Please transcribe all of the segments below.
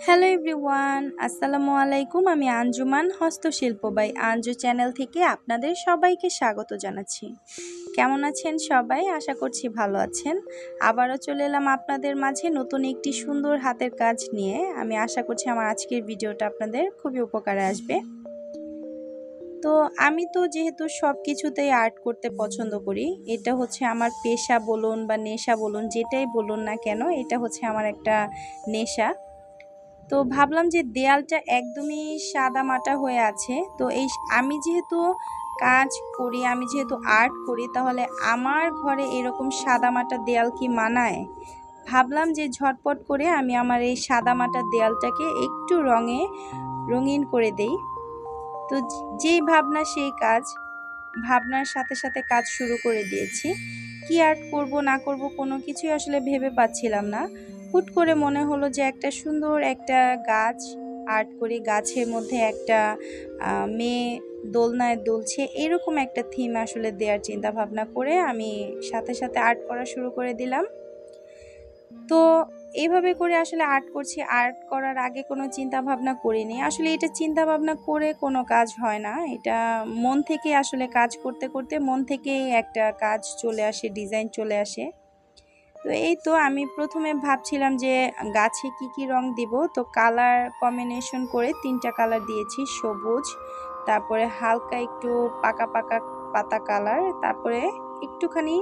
Hello everyone, আসসালামু আলাইকুম। আমি আঞ্জুমান হস্তশিল্প বাই আঞ্জু চ্যানেল থেকে আপনাদের সবাইকে স্বাগত জানাচ্ছি। কেমন আছেন সবাই? আশা করছি ভালো আছেন। আবারও চলে এলাম আপনাদের মাঝে নতুন একটি সুন্দর হাতের কাজ নিয়ে। আমি আশা করছি আমার আজকের ভিডিওটা আপনাদের খুবই উপকারে আসবে। তো আমি তো যেহেতু সব কিছুতেই আর্ট করতে পছন্দ করি, এটা হচ্ছে আমার পেশা বলুন বা নেশা বলুন, যেটাই বলুন না কেন, এটা হচ্ছে আমার একটা নেশা। তো ভাবলাম যে দেয়ালটা একদমই সাদামাটা হয়ে আছে, তো আমি যেহেতু কাজ করি, আমি যেহেতু আর্ট করি, তাহলে আমার ঘরে এরকম সাদামাটা দেয়াল কি মানায়? ভাবলাম যে ঝটপট করে আমি আমার এই সাদামাটা দেয়ালটাকে একটু রঙিন করে দেই। তো যেই ভাবনা সেই কাজ, ভাবনার সাথে সাথে কাজ শুরু করে দিয়েছি। কি আর্ট করব না করব কোনো কিছুই আসলে ভেবে পাচ্ছিলাম না। হুট করে মনে হলো যে একটা সুন্দর একটা গাছ আর্ট করি, গাছের মধ্যে একটা মেয়ে দোলনায় দুলছে, এরকম একটা থিম আসলে দেওয়ার চিন্তা ভাবনা করে আমি সাথে সাথে আর্ট করা শুরু করে দিলাম। তো এইভাবে করে আসলে আর্ট করছি। আর্ট করার আগে কোনো চিন্তা ভাবনা করিনি। আসলে এটা চিন্তা ভাবনা করে কোনো কাজ হয় না। এটা মন থেকে আসলে কাজ করতে করতে মন থেকেই একটা কাজ চলে আসে, ডিজাইন চলে আসে। তো এই তো আমি প্রথমে ভাবছিলাম যে গাছে কি কি রং দিব। তো কালার কম্বিনেশন করে 3টা কালার দিয়েছি। সবুজ, তারপরে হালকা একটু পাকা পাকা পাতা কালার, তারপরে একটুখানি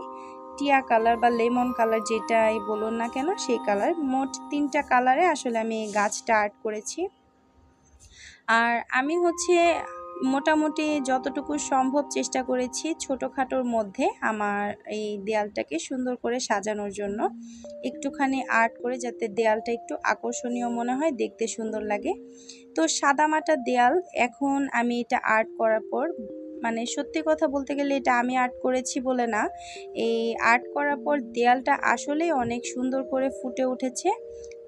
টিয়া কালার বা লেমন কালার, যেটাই বলুন না কেন সেই কালার। মোট 3টা কালারে আসলে আমি গাছটা আর্ট করেছি। আর আমি হচ্ছে মোটামুটি যতটুকু সম্ভব চেষ্টা করেছি ছোটোখাটোর মধ্যে আমার এই দেয়ালটাকে সুন্দর করে সাজানোর জন্য, একটুখানি আর্ট করে, যাতে দেয়ালটা একটু আকর্ষণীয় মনে হয়, দেখতে সুন্দর লাগে। তো সাদামাটা দেয়াল, এখন আমি এটা আর্ট করার পর, মানে সত্যি কথা বলতে গেলে এটা আমি আর্ট করেছি বলে না, এই আর্ট করার পর দেয়ালটা আসলেই অনেক সুন্দর করে ফুটে উঠেছে।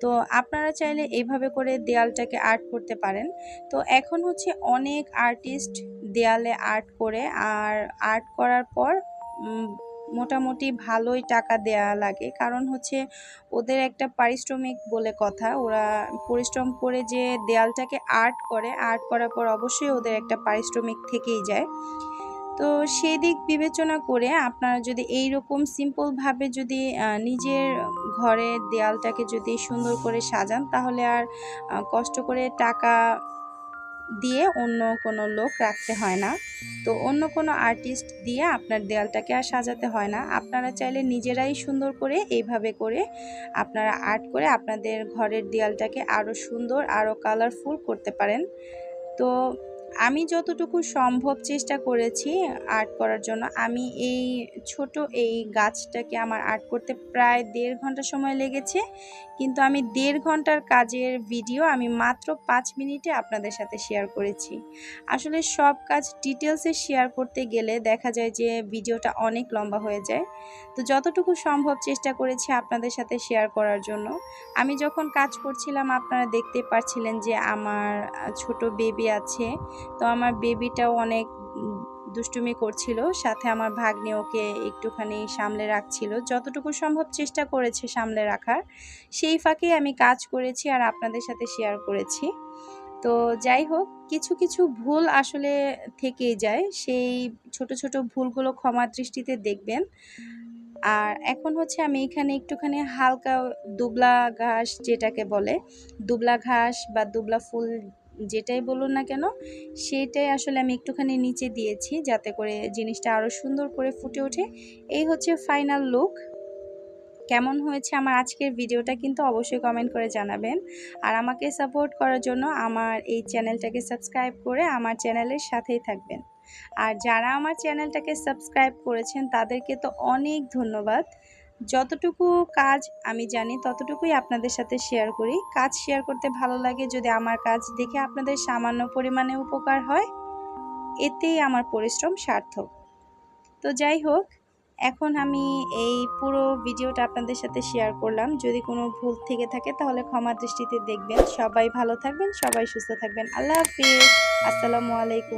তো আপনারা চাইলে এইভাবে করে দেয়ালটাকে আর্ট করতে পারেন। তো এখন হচ্ছে অনেক আর্টিস্ট দেয়ালে আর্ট করে, আর আর্ট করার পর মোটামুটি ভালোই টাকা দেয়া লাগে, কারণ হচ্ছে ওদের একটা পারিশ্রমিক বলে কথা। ওরা পরিশ্রম করে যে দেয়ালটাকে আর্ট করে, আর্ট করার পর অবশ্যই ওদের একটা পারিশ্রমিক থেকেই যায়। তো সেই দিক বিবেচনা করে আপনারা যদি এইরকম সিম্পলভাবে যদি নিজের ঘরের দেয়ালটাকে যদি সুন্দর করে সাজান, তাহলে আর কষ্ট করে টাকা দিয়ে অন্য কোনো লোক রাখতে হয় না। তো অন্য কোনো আর্টিস্ট দিয়ে আপনার দেয়ালটাকে আর সাজাতে হয় না। আপনারা চাইলে নিজেরাই সুন্দর করে এইভাবে করে আপনারা আর্ট করে আপনাদের ঘরের দেয়ালটাকে আরও সুন্দর, আরও কালারফুল করতে পারেন। তো আমি যতটুকু সম্ভব চেষ্টা করেছি আর্ট করার জন্য। আমি এই ছোট এই গাছটাকে আমার আর্ট করতে প্রায় 1.5 ঘন্টা সময় লেগেছে, কিন্তু আমি 1.5 ঘন্টার কাজের ভিডিও আমি মাত্র 5 মিনিটে আপনাদের সাথে শেয়ার করেছি। আসলে সব কাজ ডিটেলসে শেয়ার করতে গেলে দেখা যায় যে ভিডিওটা অনেক লম্বা হয়ে যায়। তো যতটুকু সম্ভব চেষ্টা করেছি আপনাদের সাথে শেয়ার করার জন্য। আমি যখন কাজ করছিলাম আপনারা দেখতে পাচ্ছিলেন যে আমার ছোট বেবি আছে। তো আমার বেবিটাও অনেক দুষ্টুমি করছিল, সাথে আমার ভাগ্নে ওকে একটুখানি সামলে রাখছিল। যতটুকু সম্ভব চেষ্টা করেছে সামলে রাখার, সেই ফাঁকে আমি কাজ করেছি আর আপনাদের সাথে শেয়ার করেছি। তো যাই হোক, কিছু কিছু ভুল আসলে থেকেই যায়, সেই ছোট ছোট ভুলগুলো ক্ষমার দৃষ্টিতে দেখবেন। আর এখন হচ্ছে আমি এখানে একটুখানি হালকা দুবলা ঘাস, যেটাকে বলে দুবলা ঘাস বা দুবলা ফুল, যেটাই বলুন না কেন, সেটাই আসলে আমি একটুখানি নিচে দিয়েছি, যাতে করে জিনিসটা আরও সুন্দর করে ফুটে ওঠে। এই হচ্ছে ফাইনাল লুক। কেমন হয়েছে আমার আজকের ভিডিওটা কিন্তু অবশ্যই কমেন্ট করে জানাবেন। আর আমাকে সাপোর্ট করার জন্য আমার এই চ্যানেলটাকে সাবস্ক্রাইব করে আমার চ্যানেলের সাথেই থাকবেন। আর যারা আমার চ্যানেলটাকে সাবস্ক্রাইব করেছেন তাদেরকে তো অনেক ধন্যবাদ। যতটুকু কাজ আমি জানি ততটুকুই আপনাদের সাথে শেয়ার করি। কাজ শেয়ার করতে ভালো লাগে, যদি আমার কাজ দেখে আপনাদের সামান্য পরিমাণে উপকার হয়, এতেই আমার পরিশ্রম সার্থক। তো যাই হোক, এখন আমি এই পুরো ভিডিওটা আপনাদের সাথে শেয়ার করলাম। যদি কোনো ভুল থেকে থাকে তাহলে ক্ষমা দৃষ্টিতে দেখবেন। সবাই ভালো থাকবেন, সবাই সুস্থ থাকবেন। আল্লাহ হাফিজ, আসসালামু আলাইকুম।